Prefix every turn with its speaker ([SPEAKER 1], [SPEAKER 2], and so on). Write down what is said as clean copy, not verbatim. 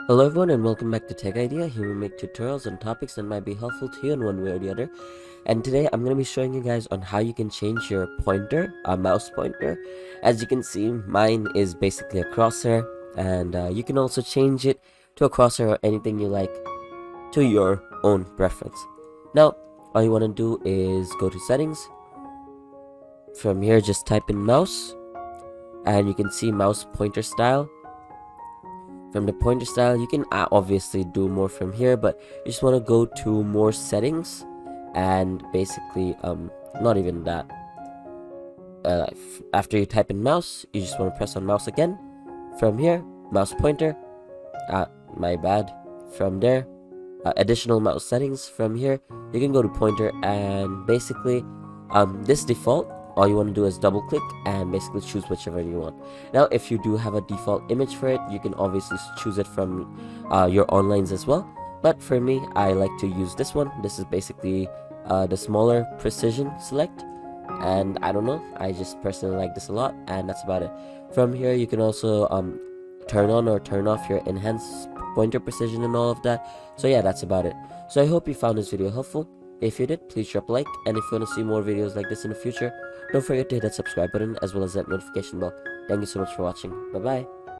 [SPEAKER 1] Hello everyone and welcome back to Tech Idea. Here we make tutorials on topics that might be helpful to you in one way or the other. And today I'm going to be showing you guys on how you can change your pointer, mouse pointer. As you can see, mine is basically a crosshair, and you can also change it to a crosshair or anything you like to your own preference. Now, all you want to do is go to settings. From here, just type in mouse, and you can see mouse pointer style. From the pointer style, you can obviously do more from here, but you just want to go to more settings, and basically not even that. After you type in mouse, you just want to press on mouse again. From here, mouse pointer, my bad. From there, additional mouse settings. From here, you can go to pointer, and basically this default, all you want to do is double click and basically choose whichever you want. Now if you do have a default image for it, you can obviously choose it from your onlines as well, but for me, I like to use this one. This is basically the smaller precision select, and I don't know, I just personally like this a lot, and that's about it. From here, you can also turn on or turn off your enhanced pointer precision and all of that. So yeah, that's about it. So I hope you found this video helpful. If you did, please drop a like, and if you want to see more videos like this in the future, don't forget to hit that subscribe button as well as that notification bell. Thank you so much for watching. Bye bye.